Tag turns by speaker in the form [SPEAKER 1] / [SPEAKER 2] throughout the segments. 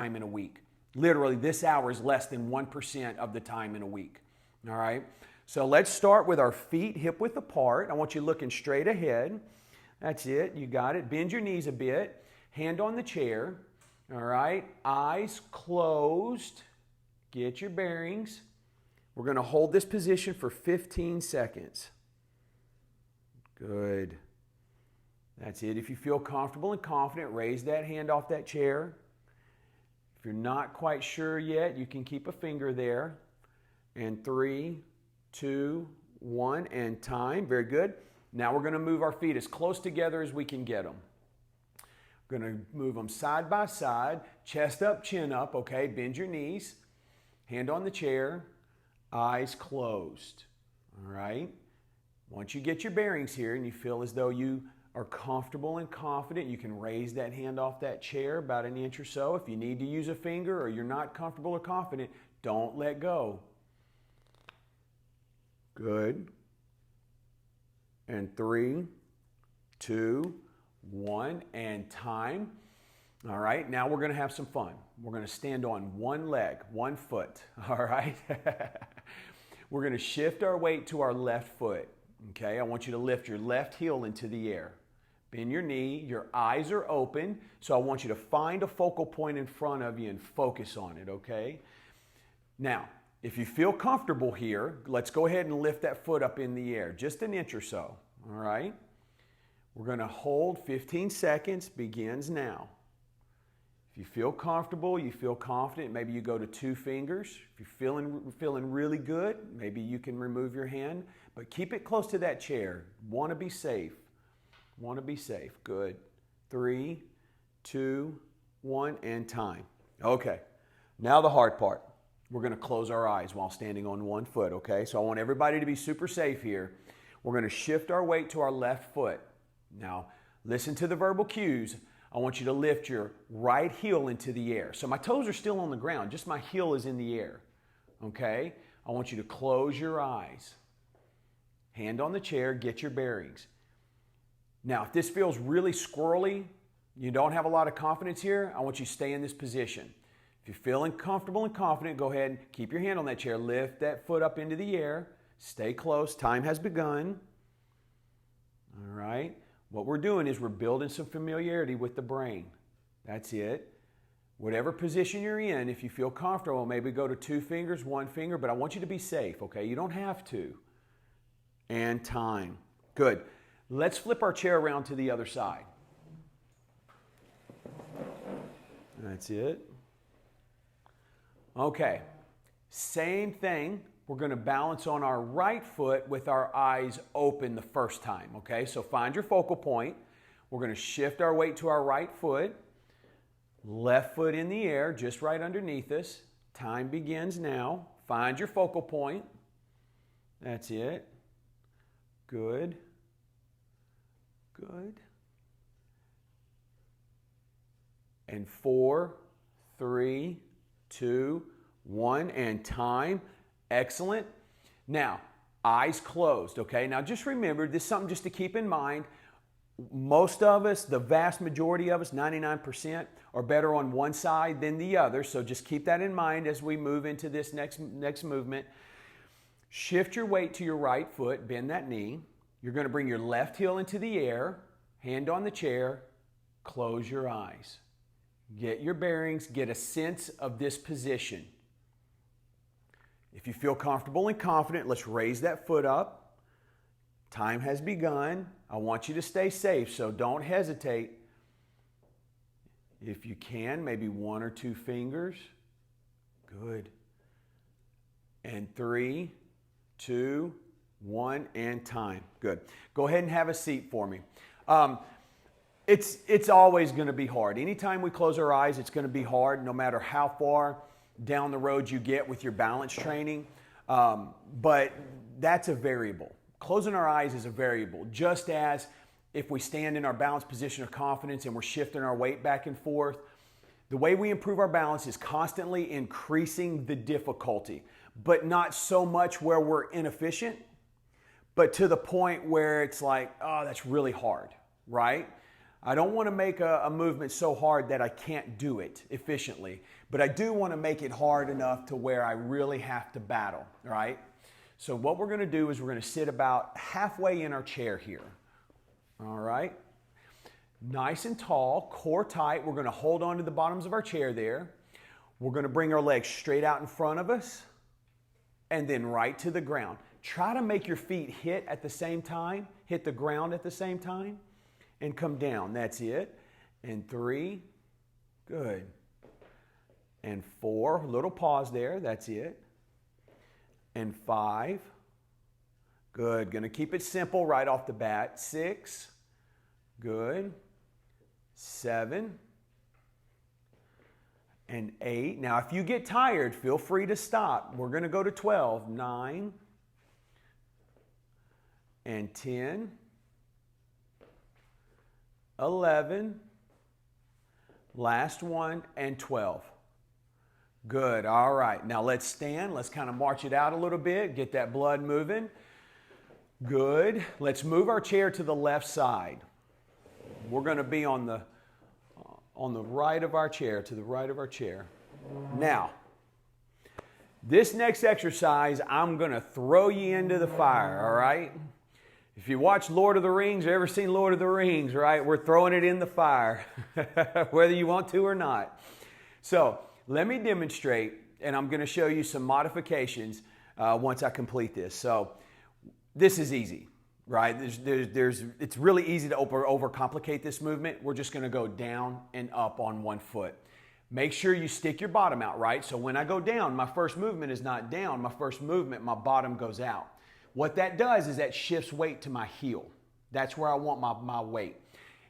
[SPEAKER 1] time in a week. Literally, this hour is less than 1% of the time in a week. All right? So let's start with our feet hip width apart. I want you looking straight ahead. That's it. You got it. Bend your knees a bit. Hand on the chair. All right? Eyes closed. Get your bearings. We're going to hold this position for 15 seconds. Good. That's it. If you feel comfortable and confident, raise that hand off that chair. If you're not quite sure yet, you can keep a finger there. And 3, 2, 1, and time. Very good. Now we're going to move our feet as close together as we can get them. We're going to move them side by side, chest up, chin up, okay? Bend your knees, hand on the chair, eyes closed, all right? Once you get your bearings here and you feel as though you are comfortable and confident, you can raise that hand off that chair about an inch or so. If you need to use a finger or you're not comfortable or confident, don't let go. Good. And 3, 2, 1, and time. All right, now we're going to have some fun. We're going to stand on one leg, one foot, all right? We're going to shift our weight to our left foot, okay? I want you to lift your left heel into the air. Bend your knee, your eyes are open, so I want you to find a focal point in front of you and focus on it, okay? Now, if you feel comfortable here, let's go ahead and lift that foot up in the air, just an inch or so, all right? We're going to hold 15 seconds, begins now. If you feel comfortable, you feel confident, maybe you go to 2 fingers. If you're feeling really good, maybe you can remove your hand, but keep it close to that chair. Want to be safe. Want to be safe. Good. 3, 2, 1, and time. Okay. Now the hard part. We're going to close our eyes while standing on one foot, okay? So I want everybody to be super safe here. We're going to shift our weight to our left foot. Now, listen to the verbal cues. I want you to lift your right heel into the air. So my toes are still on the ground, just my heel is in the air, okay? I want you to close your eyes. Hand on the chair, get your bearings. Now, if this feels really squirrely, you don't have a lot of confidence here, I want you to stay in this position. If you're feeling comfortable and confident, go ahead and keep your hand on that chair. Lift that foot up into the air. Stay close. Time has begun. All right. What we're doing is we're building some familiarity with the brain. That's it. Whatever position you're in, if you feel comfortable, maybe go to 2 fingers, 1 finger, but I want you to be safe, okay? You don't have to. And time. Good. Let's flip our chair around to the other side. That's it. Okay. Same thing. We're going to balance on our right foot with our eyes open the first time, okay? So find your focal point. We're going to shift our weight to our right foot. Left foot in the air, just right underneath us. Time begins now. Find your focal point. That's it. Good. Good. And 4, 3, 2, 1, and time. Excellent. Now, eyes closed, okay? Now, just remember, this is something just to keep in mind. Most of us, the vast majority of us, 99%, are better on one side than the other. So just keep that in mind as we move into this next movement. Shift your weight to your right foot, bend that knee. You're going to bring your left heel into the air, hand on the chair, close your eyes. Get your bearings, get a sense of this position. If you feel comfortable and confident, let's raise that foot up. Time has begun. I want you to stay safe, so don't hesitate. If you can, maybe 1 or 2 fingers. Good. And 3, 2, 1, and time. Good. Go ahead and have a seat for me. It's always going to be hard. Anytime we close our eyes, it's going to be hard, no matter how far down the road you get with your balance training. But that's a variable. Closing our eyes is a variable, just as if we stand in our balanced position of confidence and we're shifting our weight back and forth. The way we improve our balance is constantly increasing the difficulty, but not so much where we're inefficient, but to the point where it's like, oh, that's really hard, right? I don't want to make a movement so hard that I can't do it efficiently, but I do want to make it hard enough to where I really have to battle, right? So what we're going to do is we're going to sit about halfway in our chair here, all right? Nice and tall, core tight. We're going to hold on to the bottoms of our chair there. We're going to bring our legs straight out in front of us and then right to the ground. Try to make your feet hit at the same time, hit the ground at the same time, and come down. That's it. And 3, good. And 4, little pause there, that's it. And 5, good. Going to keep it simple right off the bat. 6, good. 7, and 8. Now, if you get tired, feel free to stop. We're going to go to 12, 9, and 10, 11, last one, and 12. Good. All right. Now let's stand. Let's kind of march it out a little bit. Get that blood moving. Good. Let's move our chair to the left side. We're going to be on the right of our chair, to the right of our chair. Now, this next exercise, I'm going to throw you into the fire, all right? If you watch Lord of the Rings, you ever seen Lord of the Rings, right? We're throwing it in the fire, whether you want to or not. So let me demonstrate, and I'm going to show you some modifications once I complete this. So this is easy, right? It's really easy to overcomplicate this movement. We're just going to go down and up on one foot. Make sure you stick your bottom out, right? So when I go down, my first movement is not down. My first movement, my bottom goes out. What that does is that shifts weight to my heel. That's where I want my weight.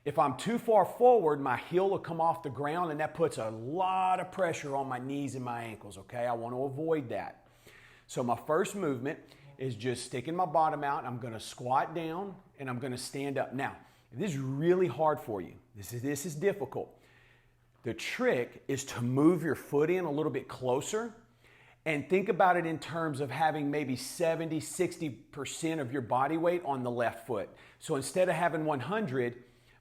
[SPEAKER 1] If I'm too far forward, my heel will come off the ground, and that puts a lot of pressure on my knees and my ankles, okay? I want to avoid that. So my first movement is just sticking my bottom out. I'm going to squat down, and I'm going to stand up. Now, if this is really hard for you, this is difficult. The trick is to move your foot in a little bit closer and think about it in terms of having maybe 70, 60% of your body weight on the left foot. So instead of having 100,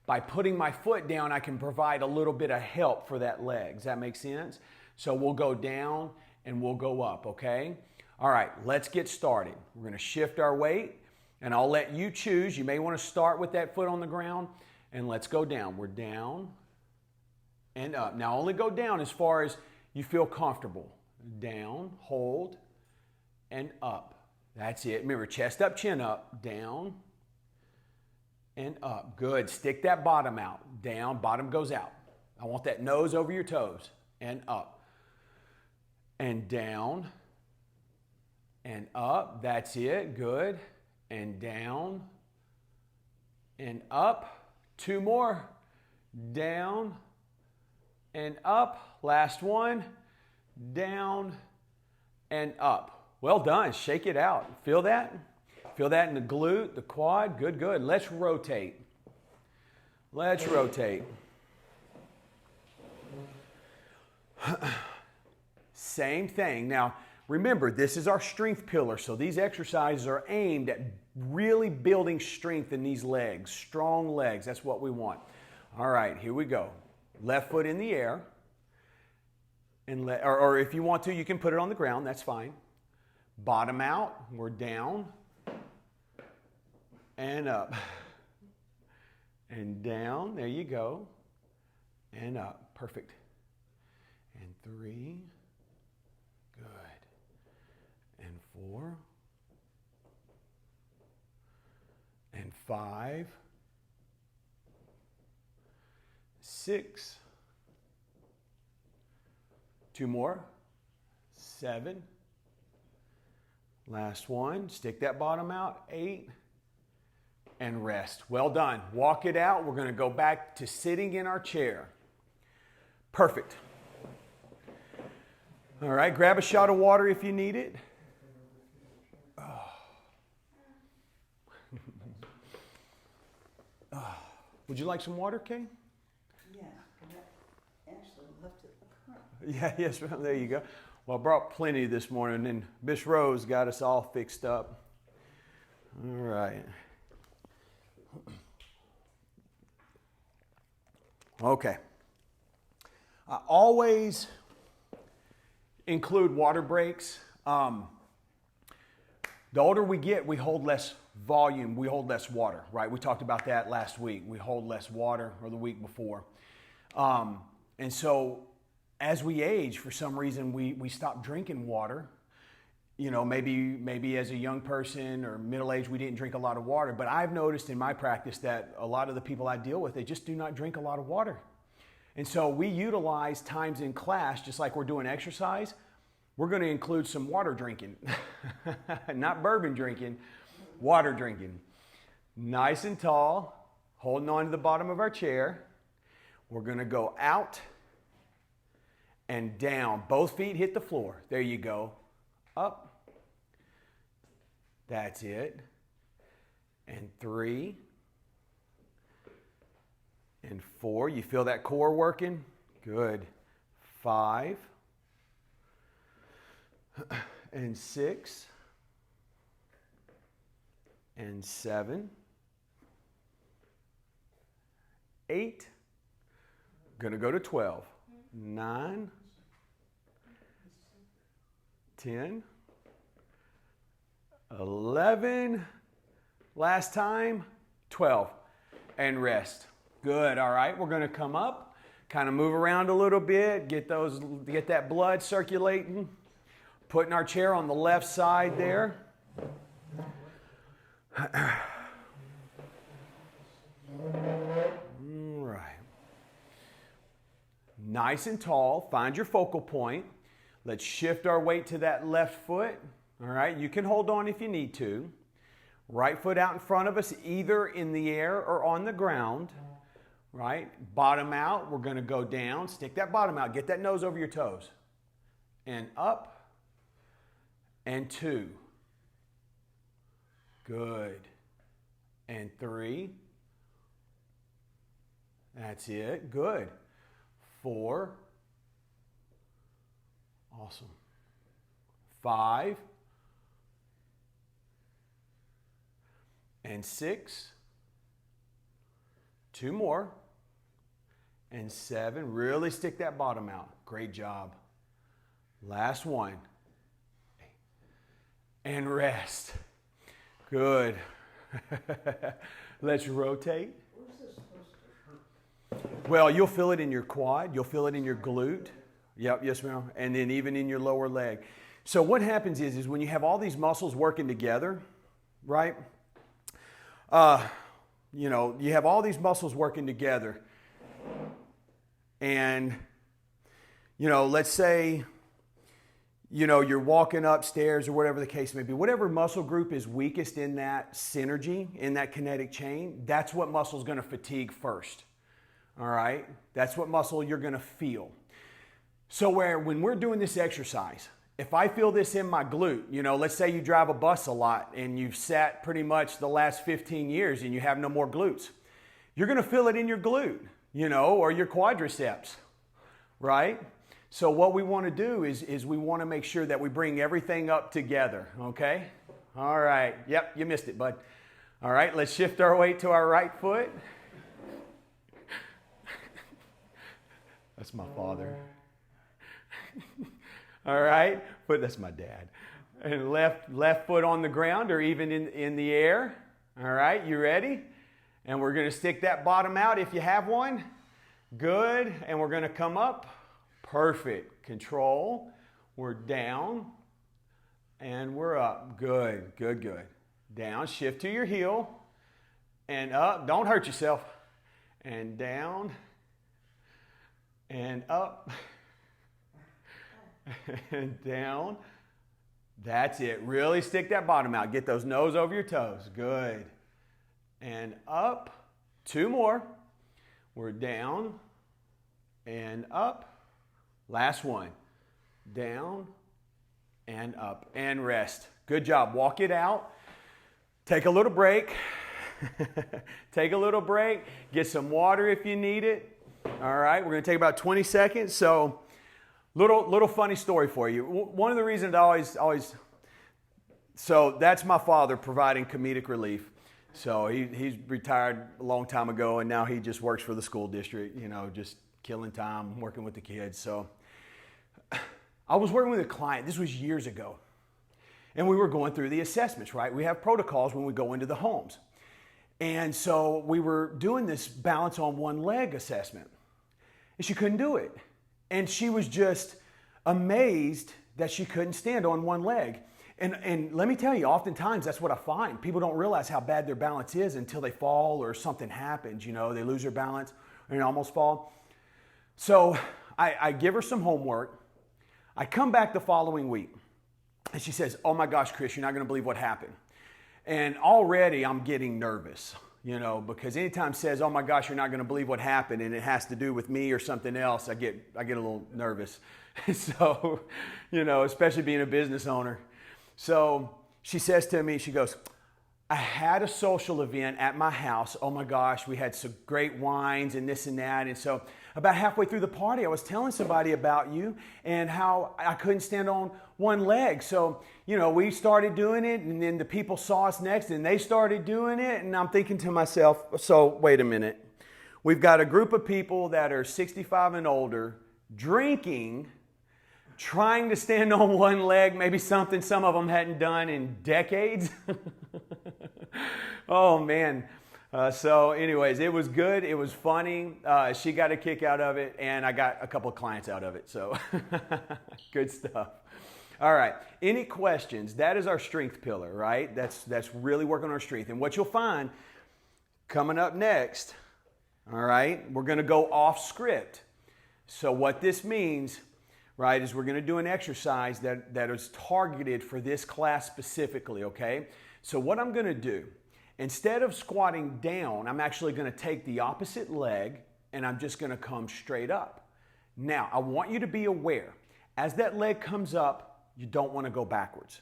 [SPEAKER 1] by putting my foot down, I can provide a little bit of help for that leg. Does that make sense? So we'll go down and we'll go up, okay? All right, let's get started. We're going to shift our weight, and I'll let you choose. You may want to start with that foot on the ground, and let's go down. We're down and up. Now, only go down as far as you feel comfortable. Down, hold, and up. That's it. Remember, chest up, chin up, down, and up. Good. Stick that bottom out. Down, bottom goes out. I want that nose over your toes, and up. And down, and up. That's it. Good. And down, and up. 2 more. Down, and up. Last one. Down and up. Well done. Shake it out. Feel that? Feel that in the glute, the quad. Good, good. Let's rotate. Let's rotate. Same thing. Now, remember, this is our strength pillar. So these exercises are aimed at really building strength in these legs. Strong legs. That's what we want. All right, here we go. Left foot in the air. Or if you want to, you can put it on the ground. That's fine. Bottom out. We're down and up. And down. There you go. And up. Perfect. And 3. Good. And 4. And 5. 6. 2 more. 7. Last one. Stick that bottom out. 8. And rest. Well done. Walk it out. We're going to go back to sitting in our chair. Perfect. All right. Grab a shot of water if you need it. Would you like some water, Kay?
[SPEAKER 2] Yeah. Actually left it in the car.
[SPEAKER 1] Yeah, yes, there you go. Well, I brought plenty this morning, and Miss Rose got us all fixed up. All right. Okay. Always include water breaks. The older we get, we hold less volume, we hold less water, right? We talked about that last week. We hold less water, or the week before. And so as we age, for some reason, we stop drinking water. You know, maybe as a young person or middle age, we didn't drink a lot of water. But I've noticed in my practice that a lot of the people I deal with, they just do not drink a lot of water. And so we utilize times in class, just like we're doing exercise, we're going to include some water drinking. Not bourbon drinking, water drinking. Nice and tall, holding on to the bottom of our chair. We're going to go out and down. Both feet hit the floor. There you go. Up. That's it. And 3. And 4. You feel that core working? Good. 5. And 6. And 7. 8. Gonna go to 12. 9. 10. 11. Last time. 12. And rest. Good. All right. We're going to come up, kind of move around a little bit, get that blood circulating. Putting our chair on the left side there. All right. Nice and tall. Find your focal point. Let's shift our weight to that left foot. All right. You can hold on if you need to. Right foot out in front of us, either in the air or on the ground. Right? Bottom out. We're going to go down. Stick that bottom out. Get that nose over your toes. And up. And 2. Good. And 3. That's it. Good. 4. Awesome. 5. And 6. 2 more. And 7. Really stick that bottom out. Great job. Last one. And rest. Good. Let's rotate. Well, you'll feel it in your quad. You'll feel it in your glute. Yep, yes, ma'am. And then even in your lower leg. So what happens is when you have all these muscles working together, right? You have all these muscles working together. And, let's say, you're walking upstairs or whatever the case may be. Whatever muscle group is weakest in that synergy, in that kinetic chain, that's what muscle is going to fatigue first. All right? That's what muscle you're going to feel. So when we're doing this exercise, if I feel this in my glute, let's say you drive a bus a lot and you've sat pretty much the last 15 years and you have no more glutes, you're going to feel it in your glute, or your quadriceps, right? So what we want to do is we want to make sure that we bring everything up together, okay? All right. Yep, you missed it, bud. All right, let's shift our weight to our right foot. That's my father. All right, but that's my dad. And left foot on the ground or even in the air. All right, you ready? And we're going to stick that bottom out if you have one. Good, and we're going to come up. Perfect. Control. We're down and we're up. Good, good, good. Down, shift to your heel and up. Don't hurt yourself. And down and up and down. That's it. Really stick that bottom out. Get those nose over your toes. Good. And up. 2 more. We're down and up. Last one. Down and up and rest. Good job. Walk it out. Take a little break. Take a little break. Get some water if you need it. All right. We're going to take about 20 seconds. So little funny story for you. One of the reasons I always so that's my father providing comedic relief. So he's retired a long time ago, and now he just works for the school district, you know, just killing time, working with the kids. So I was working with a client, this was years ago, and we were going through the assessments, right? We have protocols when we go into the homes. And so we were doing this balance on one leg assessment, and she couldn't do it. And she was just amazed that she couldn't stand on one leg. And let me tell you, oftentimes that's what I find. People don't realize how bad their balance is until they fall or something happens, you know, they lose their balance and almost fall. So I give her some homework. I come back the following week and she says, "Oh my gosh, Chris, you're not going to believe what happened." And already I'm getting nervous, you know, because anytime it says, "Oh my gosh, you're not going to believe what happened," and it has to do with me or something else, I get a little nervous. So, you know, especially being a business owner. So she says to me, she goes, "I had a social event at my house. Oh my gosh, we had some great wines and this and that. And so about halfway through the party, I was telling somebody about you and how I couldn't stand on one leg. So, you know, we started doing it, and then the people saw us next and they started doing it. And I'm thinking to myself, so wait a minute. We've got a group of people that are 65 and older drinking, trying to stand on one leg, maybe something some of them hadn't done in decades." Oh man. So anyways, it was good. It was funny. She got a kick out of it, and I got a couple of clients out of it. So good stuff. All right. Any questions? That is our strength pillar, right? That's really working on our strength. And what you'll find coming up next, all right, we're going to go off script. So what this means, right, is we're going to do an exercise that is targeted for this class specifically, okay? So what I'm going to do, instead of squatting down, I'm actually going to take the opposite leg and I'm just going to come straight up. Now, I want you to be aware, as that leg comes up, you don't want to go backwards.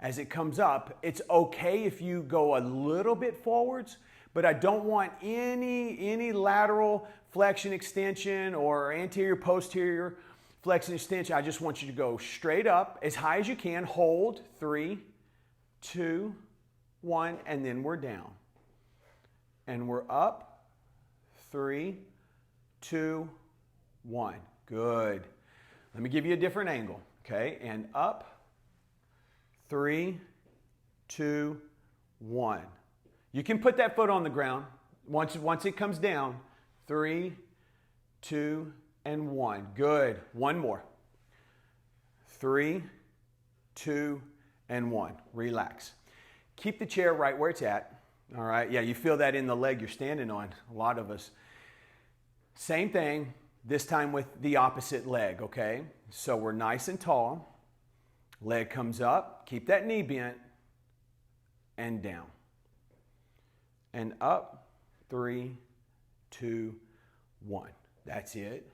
[SPEAKER 1] As it comes up, it's okay if you go a little bit forwards, but I don't want any lateral flexion extension or anterior posterior flexion extension. I just want you to go straight up as high as you can. Hold, 3, 2, 1, and then we're down. And we're up, 3, 2, 1. Good. Let me give you a different angle, okay? And up, 3, 2, 1. You can put that foot on the ground. Once it comes down, 3, 2, and 1. Good. One more. 3, 2, and 1. Relax. Keep the chair right where it's at. All right. Yeah, you feel that in the leg you're standing on, a lot of us. Same thing, this time with the opposite leg, okay? So we're nice and tall. Leg comes up. Keep that knee bent. And down. And up. 3, 2, 1. That's it.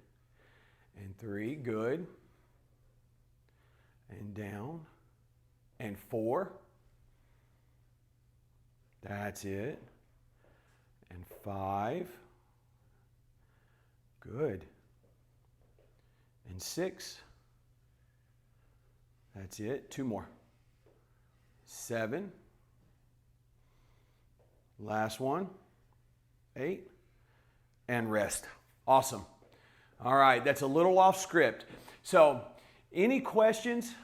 [SPEAKER 1] And 3, good. And down. And 4. That's it. And 5. Good. And 6. That's it. 2 more. 7. Last one. 8. And rest. Awesome. All right, that's a little off script. So, any questions?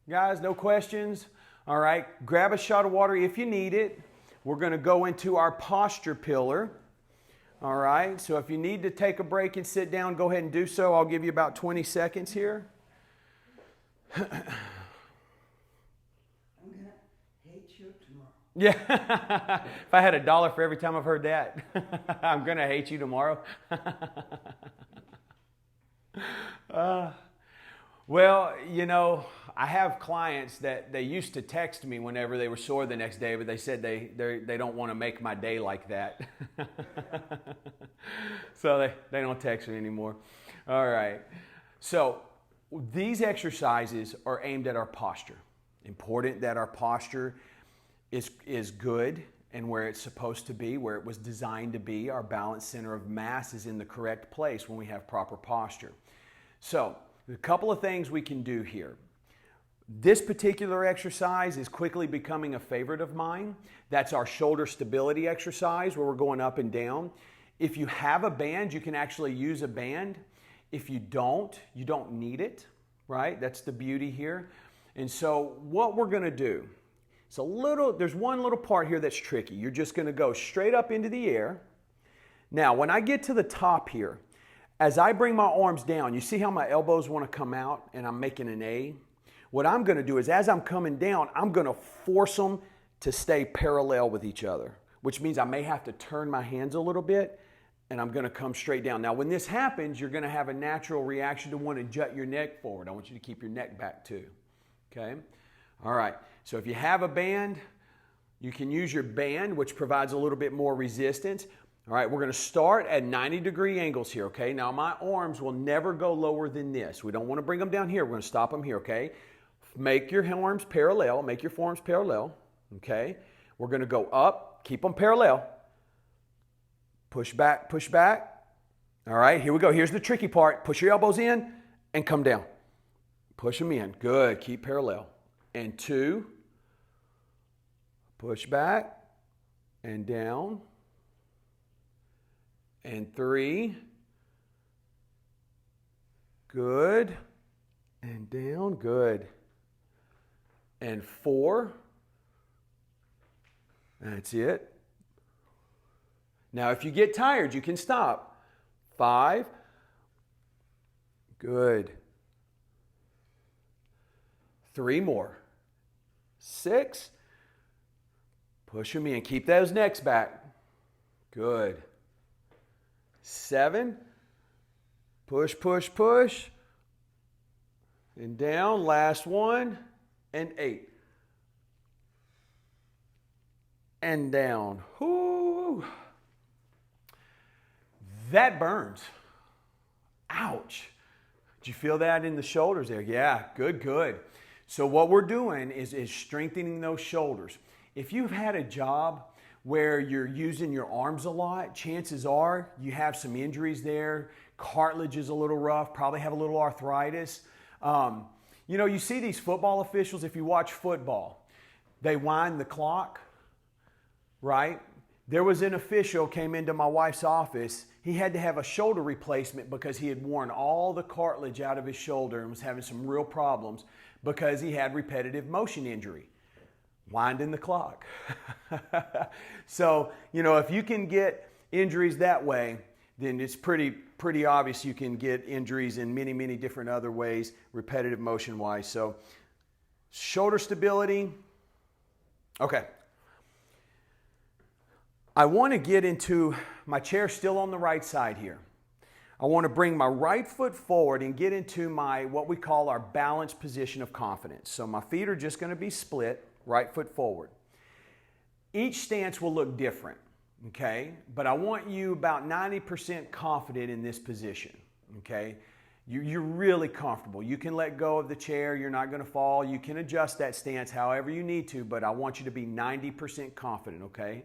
[SPEAKER 1] Guys, no questions? All right, grab a shot of water if you need it. We're going to go into our posture pillar. All right, so if you need to take a break and sit down, go ahead and do so. I'll give you about 20 seconds here.
[SPEAKER 2] I'm going to hate you tomorrow.
[SPEAKER 1] Yeah, if I had $1 for every time I've heard that, I'm going to hate you tomorrow. Well, you know, I have clients that they used to text me whenever they were sore the next day, but they said they don't want to make my day like that. So they don't text me anymore. All right. So these exercises are aimed at our posture. Important that our posture is good and where it's supposed to be, where it was designed to be. Our balance center of mass is in the correct place when we have proper posture. So, a couple of things we can do here. This particular exercise is quickly becoming a favorite of mine. That's our shoulder stability exercise where we're going up and down. If you have a band, you can actually use a band. If you don't need it, right? That's the beauty here. And so what we're going to do, there's one little part here that's tricky. You're just going to go straight up into the air. Now, when I get to the top here, as I bring my arms down, you see how my elbows want to come out and I'm making an A? What I'm going to do is as I'm coming down, I'm going to force them to stay parallel with each other, which means I may have to turn my hands a little bit and I'm going to come straight down. Now, when this happens, you're going to have a natural reaction to want to jut your neck forward. I want you to keep your neck back too. Okay? All right. So if you have a band, you can use your band, which provides a little bit more resistance. All right, we're going to start at 90-degree angles here, okay? Now, my arms will never go lower than this. We don't want to bring them down here. We're going to stop them here, okay? Make your arms parallel. Make your forearms parallel, okay? We're going to go up. Keep them parallel. Push back, push back. All right, here we go. Here's the tricky part. Push your elbows in and come down. Push them in. Good. Keep parallel. And 2. Push back and down. And 3. Good. And down. Good. And 4. That's it. Now, if you get tired, you can stop. 5. Good. 3 more. 6. Push them in. Keep those necks back. Good. 7. Push, push, push. And down. Last one. And 8. And down. Whoo. That burns. Ouch. Did you feel that in the shoulders there? Yeah, good, good. So what we're doing is strengthening those shoulders. If you've had a job where you're using your arms a lot, chances are you have some injuries there. Cartilage is a little rough, probably have a little arthritis. You know, you see these football officials, if you watch football, they wind the clock, right? There was an official came into my wife's office. He had to have a shoulder replacement because he had worn all the cartilage out of his shoulder and was having some real problems because he had repetitive motion injury. Winding the clock. So, you know, if you can get injuries that way, then it's pretty obvious you can get injuries in many, many different other ways, repetitive motion wise. So, shoulder stability. Okay. I want to get into my chair still on the right side here. I want to bring my right foot forward and get into my what we call our balanced position of confidence. So my feet are just going to be split, right foot forward. Each stance will look different, okay? But I want you about 90% confident in this position, okay? You're really comfortable. You can let go of the chair. You're not going to fall. You can adjust that stance however you need to, but I want you to be 90% confident, okay?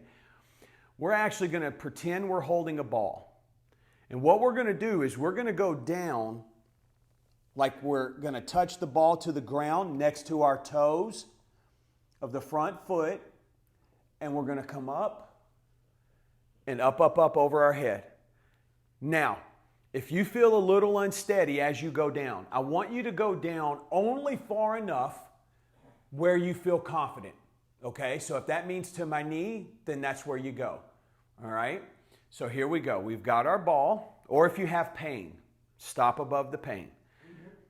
[SPEAKER 1] We're actually going to pretend we're holding a ball. And what we're going to do is we're going to go down like we're going to touch the ball to the ground next to our toes of the front foot. And we're going to come up and up, up, up over our head. Now, if you feel a little unsteady as you go down, I want you to go down only far enough where you feel confident. Okay, so if that means to my knee, then that's where you go. All right, so here we go. We've got our ball, or if you have pain, stop above the pain.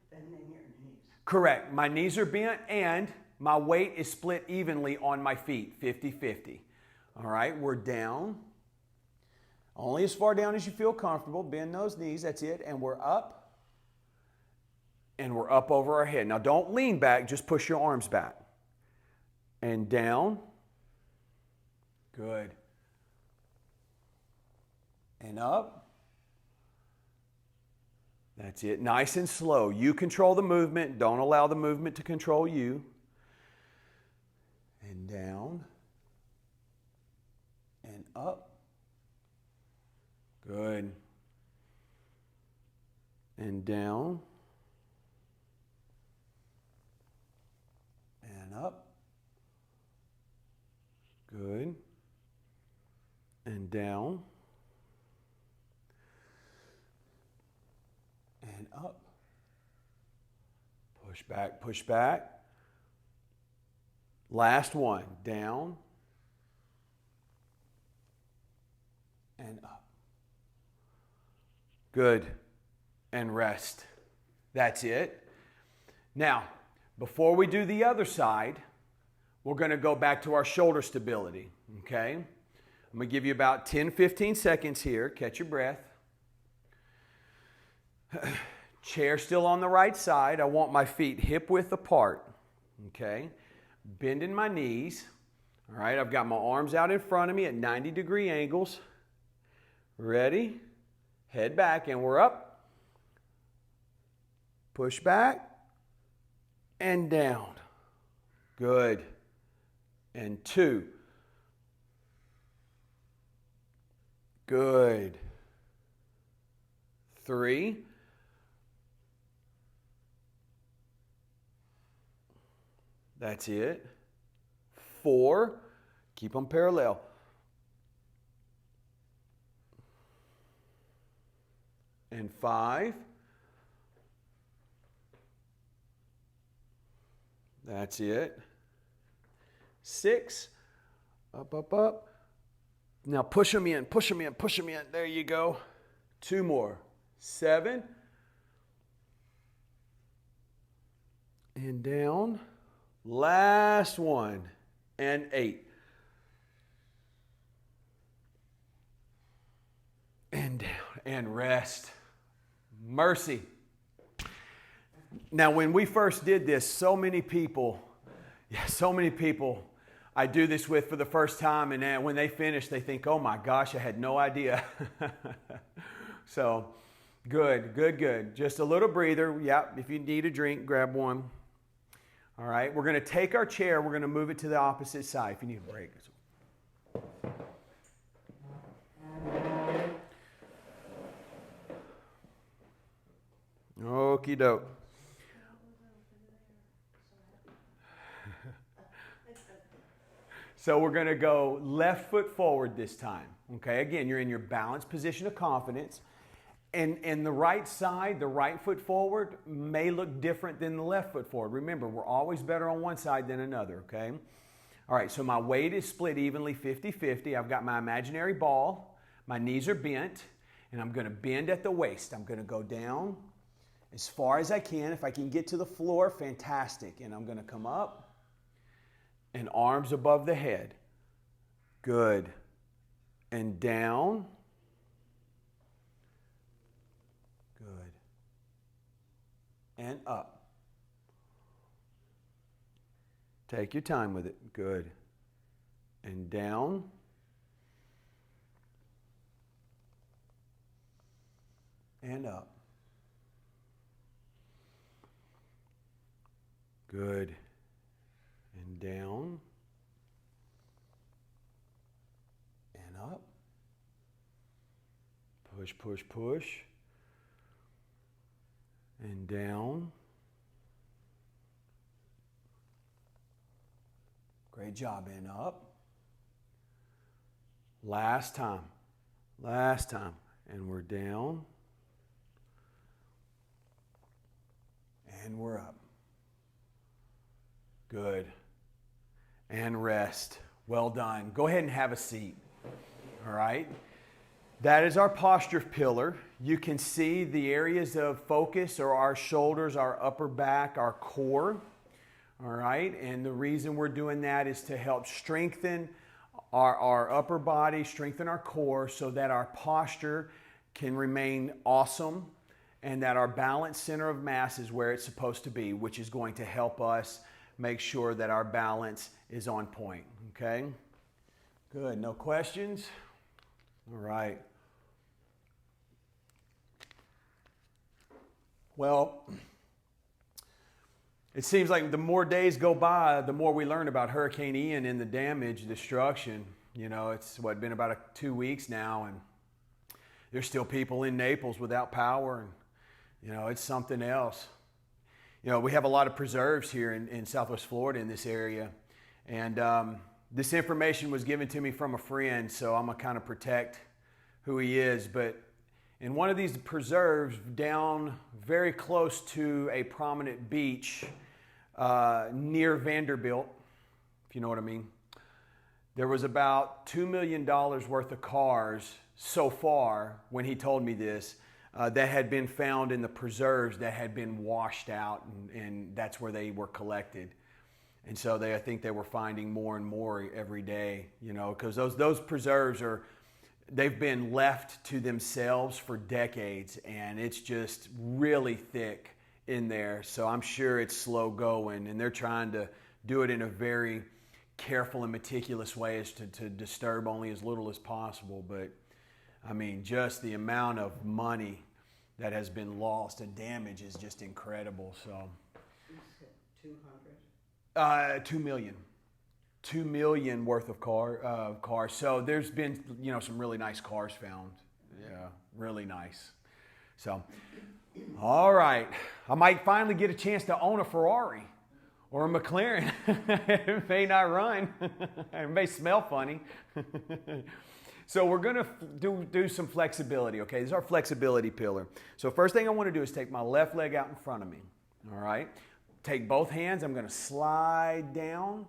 [SPEAKER 2] Bending your knees.
[SPEAKER 1] Correct. My knees are bent and my weight is split evenly on my feet, 50-50. All right, we're down. Only as far down as you feel comfortable. Bend those knees, that's it. And we're up. And we're up over our head. Now don't lean back, just push your arms back. And down. Good. And up. That's it. Nice and slow. You control the movement. Don't allow the movement to control you. And down. And up. Good. And down. up. Good. And down. And up. Push back, push back. Last one. Down. And up. Good. And rest. That's it. Now, before we do the other side, we're going to go back to our shoulder stability, okay? I'm going to give you about 10, 15 seconds here. Catch your breath. Chair still on the right side. I want my feet hip width apart, okay? Bending my knees. All right, I've got my arms out in front of me at 90-degree angles. Ready? Head back, and we're up. Push back. And down. Good. And 2. Good. 3. That's it. 4. Keep them parallel. And 5. That's it. 6. Up, up, up. Now push them in, push them in, push them in. There you go. 2 more. 7. And down. Last one. And 8. And down. And rest. Mercy. Now, when we first did this, so many people, I do this with for the first time, and then when they finish, they think, oh my gosh, I had no idea. So, good, good, good. Just a little breather. Yep, if you need a drink, grab one. All right, we're going to take our chair, we're going to move it to the opposite side if you need a break. Okie doke. So we're going to go left foot forward this time. Okay, again, you're in your balanced position of confidence. And the right side, the right foot forward, may look different than the left foot forward. Remember, we're always better on one side than another, okay? All right, so my weight is split evenly 50-50. I've got my imaginary ball. My knees are bent, and I'm going to bend at the waist. I'm going to go down as far as I can. If I can get to the floor, fantastic. And I'm going to come up. And arms above the head. Good. And down. Good. And up. Take your time with it. Good. And down. And up. Good. And down. And up. Push, push, push. And down. Great job. And up. Last time. Last time. And we're down. And we're up. Good. And rest. Well done. Go ahead and have a seat. All right. That is our posture pillar. You can see the areas of focus are our shoulders, our upper back, our core. All right. And the reason we're doing that is to help strengthen our upper body, strengthen our core so that our posture can remain awesome and that our balance center of mass is where it's supposed to be, which is going to help us make sure that our balance is on point, okay? Good, no questions? All right. Well, it seems like the more days go by, the more we learn about Hurricane Ian and the damage, destruction. You know, it's been about 2 weeks now, and there's still people in Naples without power, and, you know, it's something else. we have a lot of preserves here in Southwest Florida in this area. And this information was given to me from a friend, so I'm going to kind of protect who he is. But in one of these preserves down very close to a prominent beach near Vanderbilt, if you know what I mean, there was about $2 million worth of cars so far, when he told me this, that had been found in the preserves that had been washed out, and that's where they were collected. And so I think they were finding more and more every day, because those preserves they've been left to themselves for decades, and it's just really thick in there. So I'm sure it's slow going, and they're trying to do it in a very careful and meticulous way as to disturb only as little as possible. But I mean, just the amount of money that has been lost and damage is just incredible. So
[SPEAKER 2] You said 200?
[SPEAKER 1] 2 million. 2 million worth of cars. So there's been, some really nice cars found. Yeah, really nice. So, all right. I might finally get a chance to own a Ferrari or a McLaren. It may not run. It may smell funny. So we're going to do some flexibility, okay? This is our flexibility pillar. So first thing I want to do is take my left leg out in front of me, all right? Take both hands. I'm going to slide down.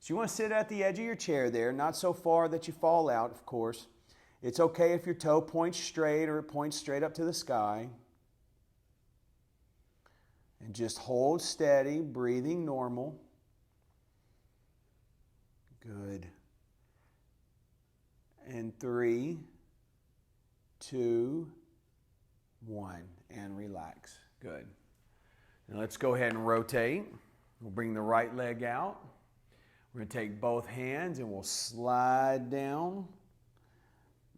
[SPEAKER 1] So you want to sit at the edge of your chair there, not so far that you fall out, of course. It's okay if your toe points straight or it points straight up to the sky. And just hold steady, breathing normal. Good. And 3, 2, 1. And relax. Good. Now let's go ahead and rotate. We'll bring the right leg out. We're going to take both hands and we'll slide down.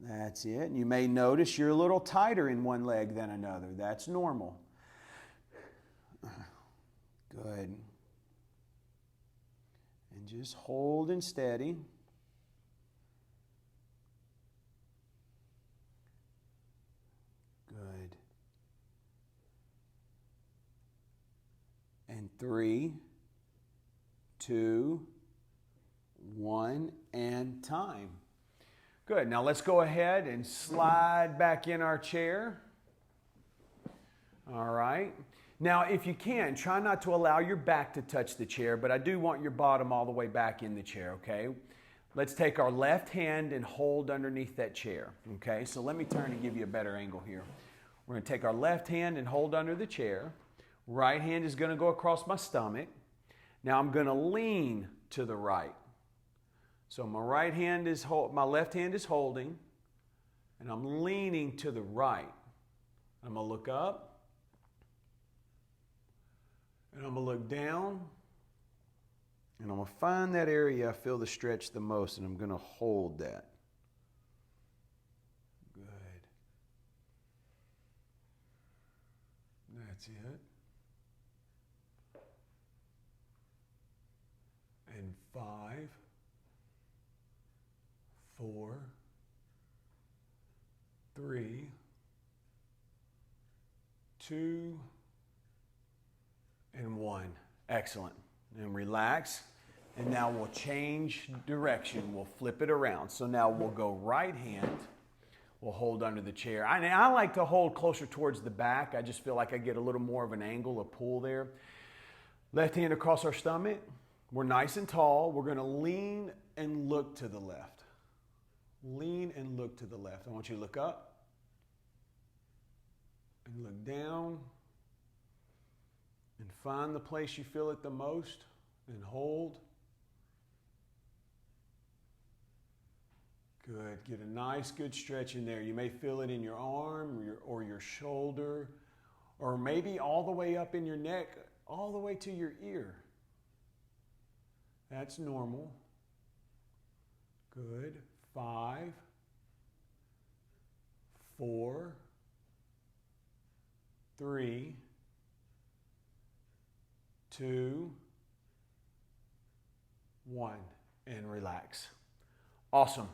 [SPEAKER 1] That's it. And you may notice you're a little tighter in one leg than another. That's normal. Good. And just hold and steady. Good. And 3, 2, 1, and time. Good. Now let's go ahead and slide back in our chair. All right. Now, if you can, try not to allow your back to touch the chair, but I do want your bottom all the way back in the chair, okay? Let's take our left hand and hold underneath that chair, okay? So let me turn and give you a better angle here. We're going to take our left hand and hold under the chair. Right hand is going to go across my stomach. Now I'm going to lean to the right. So my left hand is holding, and I'm leaning to the right. I'm going to look up. And I'm going to look down, and I'm going to find that area I feel the stretch the most, and I'm going to hold that. Good. That's it. And 5, 4, 3, 2, and 1. Excellent. And relax. And now we'll change direction. We'll flip it around. So now we'll go right hand. We'll hold under the chair. I like to hold closer towards the back. I just feel like I get a little more of an angle, a pull there. Left hand across our stomach. We're nice and tall. We're going to lean and look to the left. Lean and look to the left. I want you to look up and look down. And find the place you feel it the most and hold. Good. Get a nice, good stretch in there. You may feel it in your arm or your shoulder, or maybe all the way up in your neck, all the way to your ear. That's normal. Good. 5, 4, 3, 2, 1, and relax. Awesome.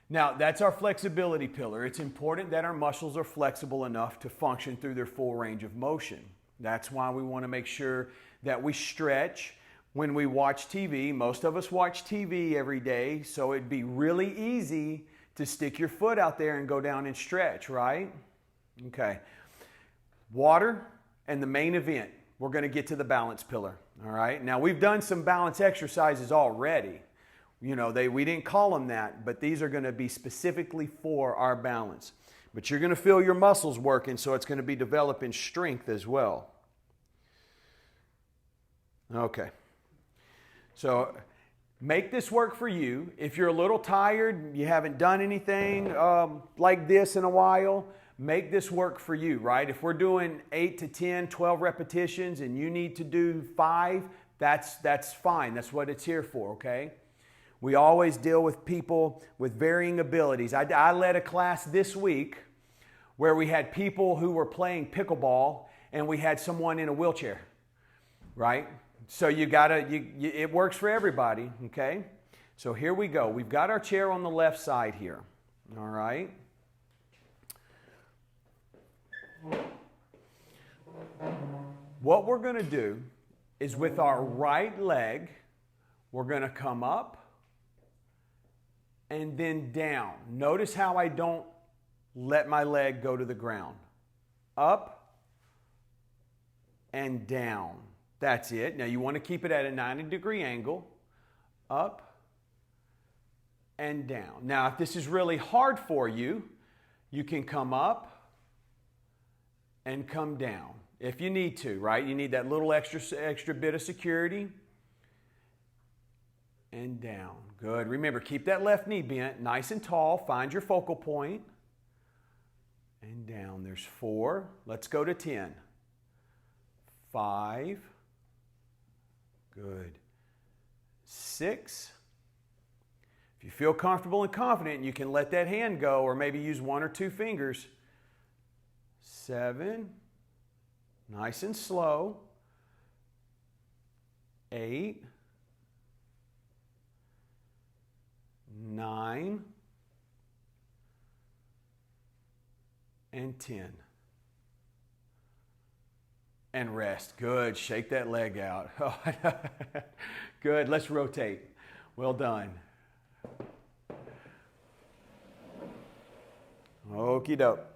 [SPEAKER 1] Now, that's our flexibility pillar. It's important that our muscles are flexible enough to function through their full range of motion. That's why we want to make sure that we stretch when we watch TV. Most of us watch TV every day, so it'd be really easy to stick your foot out there and go down and stretch, right? Okay. Water and the main event. We're going to get to the balance pillar, all right? Now, we've done some balance exercises already. You know, we didn't call them that, but these are going to be specifically for our balance. But you're going to feel your muscles working, so it's going to be developing strength as well. Okay. So make this work for you. If you're a little tired, you haven't done anything like this in a while, make this work for you, right? If we're doing 8 to 10, 12 repetitions and you need to do 5, that's fine. That's what it's here for, okay? We always deal with people with varying abilities. I led a class this week where we had people who were playing pickleball and we had someone in a wheelchair, right? So it works for everybody, okay? So here we go. We've got our chair on the left side here, all right? What we're going to do is with our right leg, we're going to come up and then down. Notice how I don't let my leg go to the ground. Up and down. That's it. Now you want to keep it at a 90-degree angle. Up and down. Now if this is really hard for you, you can come up and come down if you need to, right? You need that little extra bit of security. And down. Good. Remember, keep that left knee bent, nice and tall. Find your focal point. And down. There's 4. Let's go to 10. 5. Good. 6. If you feel comfortable and confident, you can let that hand go or maybe use 1 or 2 fingers. 7. Nice and slow. 8. 9. And 10. And rest. Good. Shake that leg out. Good. Let's rotate. Well done. Okie doke.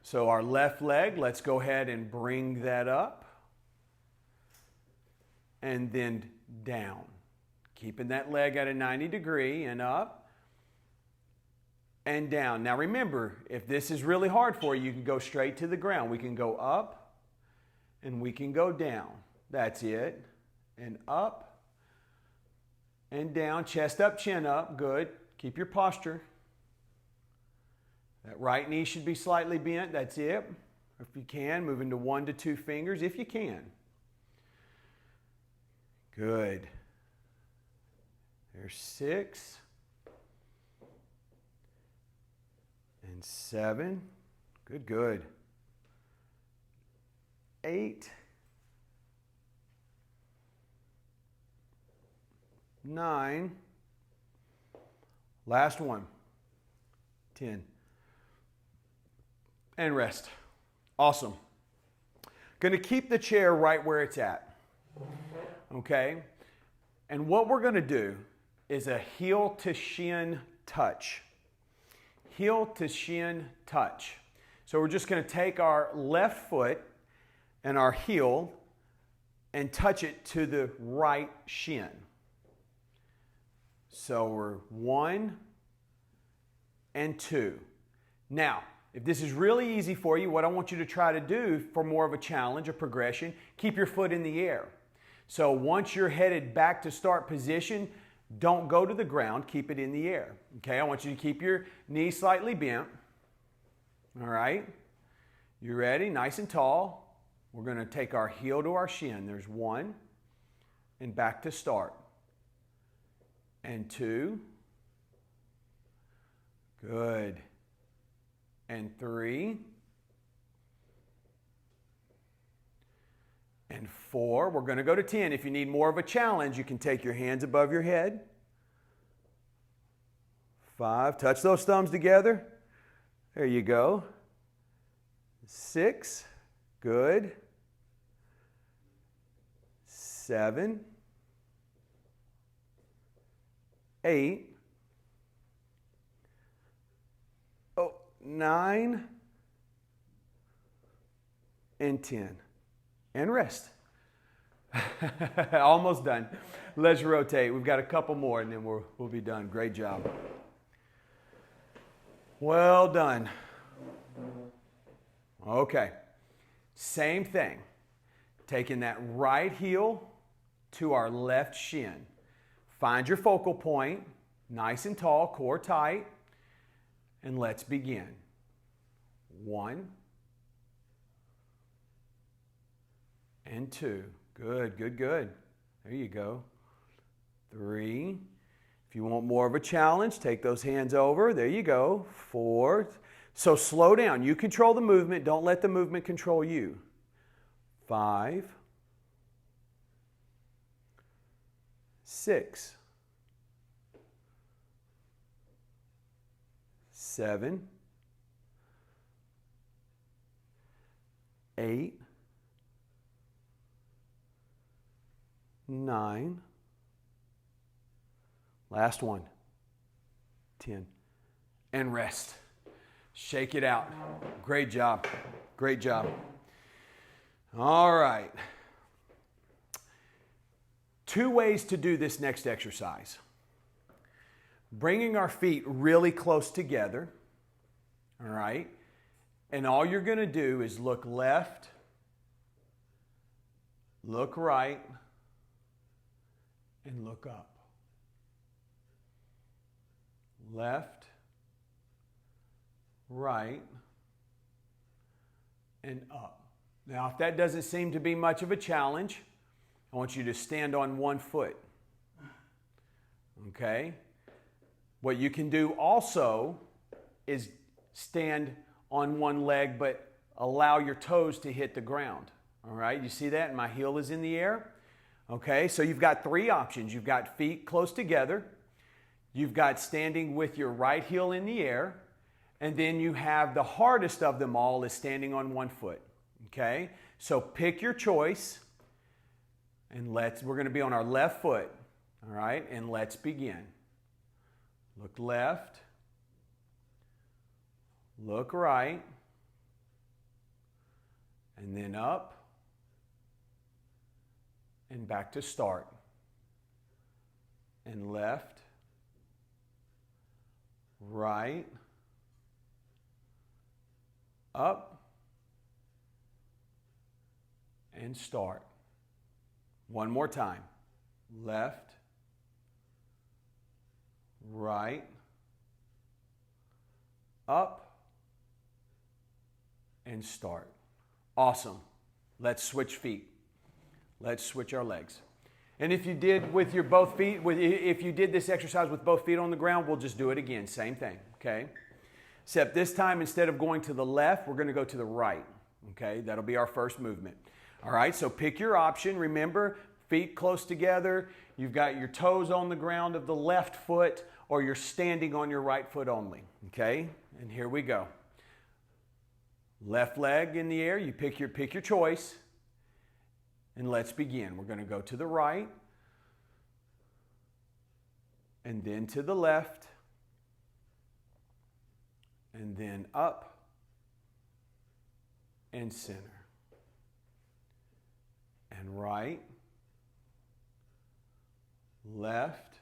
[SPEAKER 1] So our left leg, let's go ahead and bring that up. And then down. Keeping that leg at a 90-degree and up and down. Now remember, if this is really hard for you, you can go straight to the ground. We can go up and we can go down. That's it. And up and down. Chest up, chin up. Good. Keep your posture. That right knee should be slightly bent. That's it. If you can, move into 1 to 2 fingers if you can. Good. There's 6 and 7. Good, good. 8, 9. Last one. 10. And rest. Awesome. Going to keep the chair right where it's at. Okay? And what we're going to do is a heel to shin touch. Heel to shin touch. So we're just going to take our left foot and our heel and touch it to the right shin. So we're 1 and 2. Now, if this is really easy for you, what I want you to try to do for more of a challenge, a progression, keep your foot in the air. So once you're headed back to start position, don't go to the ground, keep it in the air. Okay, I want you to keep your knee slightly bent. All right, you ready? Nice and tall. We're going to take our heel to our shin. There's 1 and back to start. And 2. Good. And 3. And 4. We're going to go to 10. If you need more of a challenge, you can take your hands above your head. 5. Touch those thumbs together. There you go. 6. Good. 7, 8, 9, and 10. And rest. Almost done. Let's rotate. We've got a couple more and then we'll be done. Great job. Well done. Okay. Same thing. Taking that right heel to our left shin. Find your focal point, nice and tall, core tight, and let's begin. 1 and 2. Good, good, good. There you go. 3. If you want more of a challenge, take those hands over. There you go. 4. So slow down. You control the movement. Don't let the movement control you. 5, 6, 7, 8, 9, last one, 10, and rest. Shake it out. Great job. Great job. All right. 2 ways to do this next exercise. Bringing our feet really close together, all right? And all you're going to do is look left, look right, and look up. Left, right, and up. Now, if that doesn't seem to be much of a challenge, I want you to stand on one foot. Okay? What you can do also is stand on one leg, but allow your toes to hit the ground. All right? You see that? My heel is in the air. Okay? So you've got 3 options. You've got feet close together. You've got standing with your right heel in the air. And then you have the hardest of them all is standing on one foot. Okay? So pick your choice. And we're going to be on our left foot. All right? And let's begin. Look left. Look right. And then up. And back to start. And left. Right. Up. And start. One more time. Left, right, up, and start. Awesome. Let's switch feet. Let's switch our legs. And if you did with your both feet, if you did this exercise with both feet on the ground, we'll just do it again. Same thing, okay? Except this time, instead of going to the left, we're going to go to the right, okay? That'll be our first movement. All right, so pick your option. Remember, feet close together. You've got your toes on the ground of the left foot, or you're standing on your right foot only. Okay? And here we go. Left leg in the air. You pick your choice. And let's begin. We're going to go to the right. And then to the left. And then up. And center. And right, left,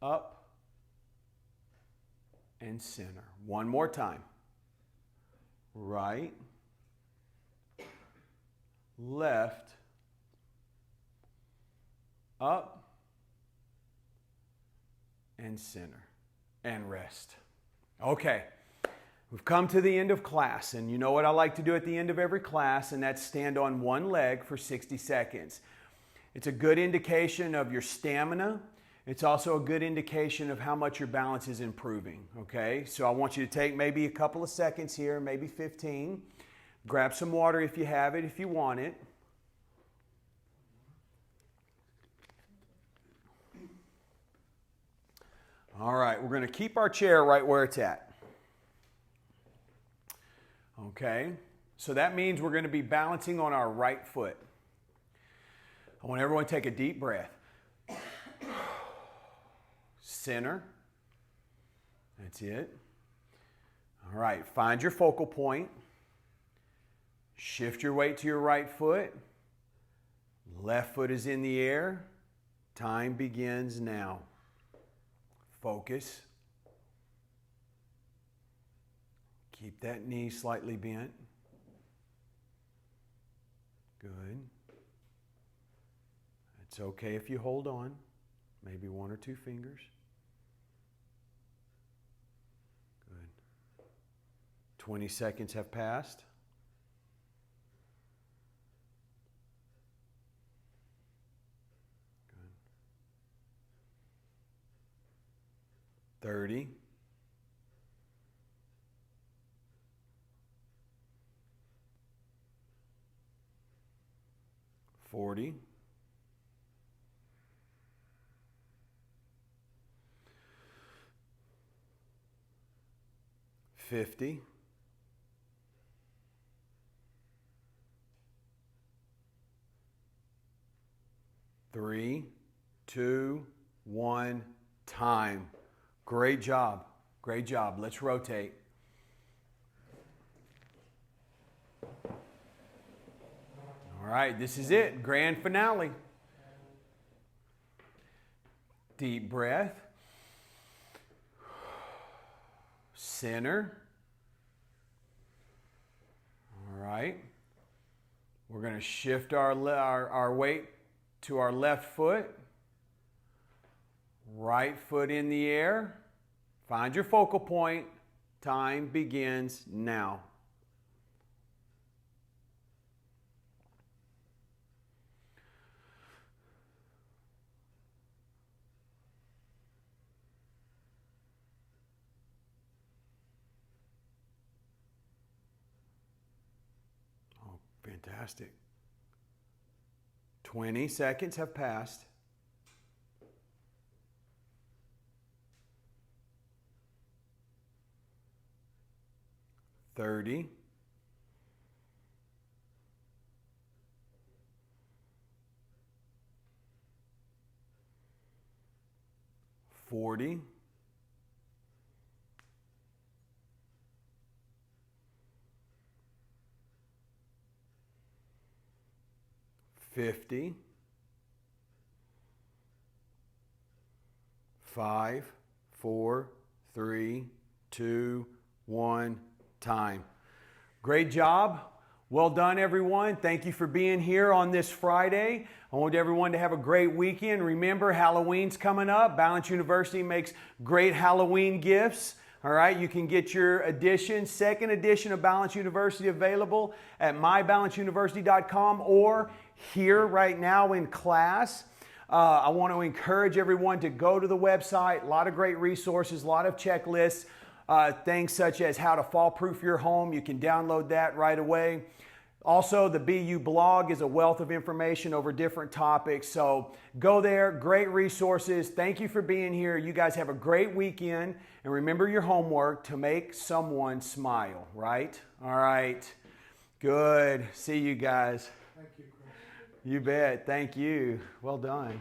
[SPEAKER 1] up, and center. One more time. Right, left, up, and center. And rest. Okay. We've come to the end of class, and you know what I like to do at the end of every class, and that's stand on one leg for 60 seconds. It's a good indication of your stamina. It's also a good indication of how much your balance is improving, okay? So I want you to take maybe a couple of seconds here, maybe 15. Grab some water if you have it, if you want it. All right, we're going to keep our chair right where it's at. Okay, So that means we're going to be balancing on our right foot. I want everyone to take a deep breath. Center. That's it. All right, find your focal point. Shift your weight to your right foot. Left foot is in the air. Time begins now. Focus. Keep that knee slightly bent. Good. It's okay if you hold on, maybe 1 or 2 fingers. Good. 20 seconds have passed. Good. 30. 40. 50. 3, 2, 1, time. Great job. Great job. Let's rotate. All right, this is it. Grand finale. Deep breath. Center. All right. We're going to shift our weight to our left foot. Right foot in the air. Find your focal point. Time begins now. Oh, fantastic. 20 seconds have passed. 30. 40. 50. 5, 4, 3, 2, 1, time. Great job. Well done, everyone. Thank you for being here on this Friday. I want everyone to have a great weekend. Remember, Halloween's coming up. Balance University makes great Halloween gifts. All right, you can get your edition, second edition of Balance University available at mybalanceuniversity.com or here right now in class. I want to encourage everyone to go to the website. A lot of great resources, a lot of checklists, things such as how to fall-proof your home. You can download that right away. Also, the BU blog is a wealth of information over different topics. So go there, great resources. Thank you for being here. You guys have a great weekend. And remember your homework to make someone smile, right? All right. Good. See you guys.
[SPEAKER 3] Thank you, Chris.
[SPEAKER 1] You bet. Thank you. Well done.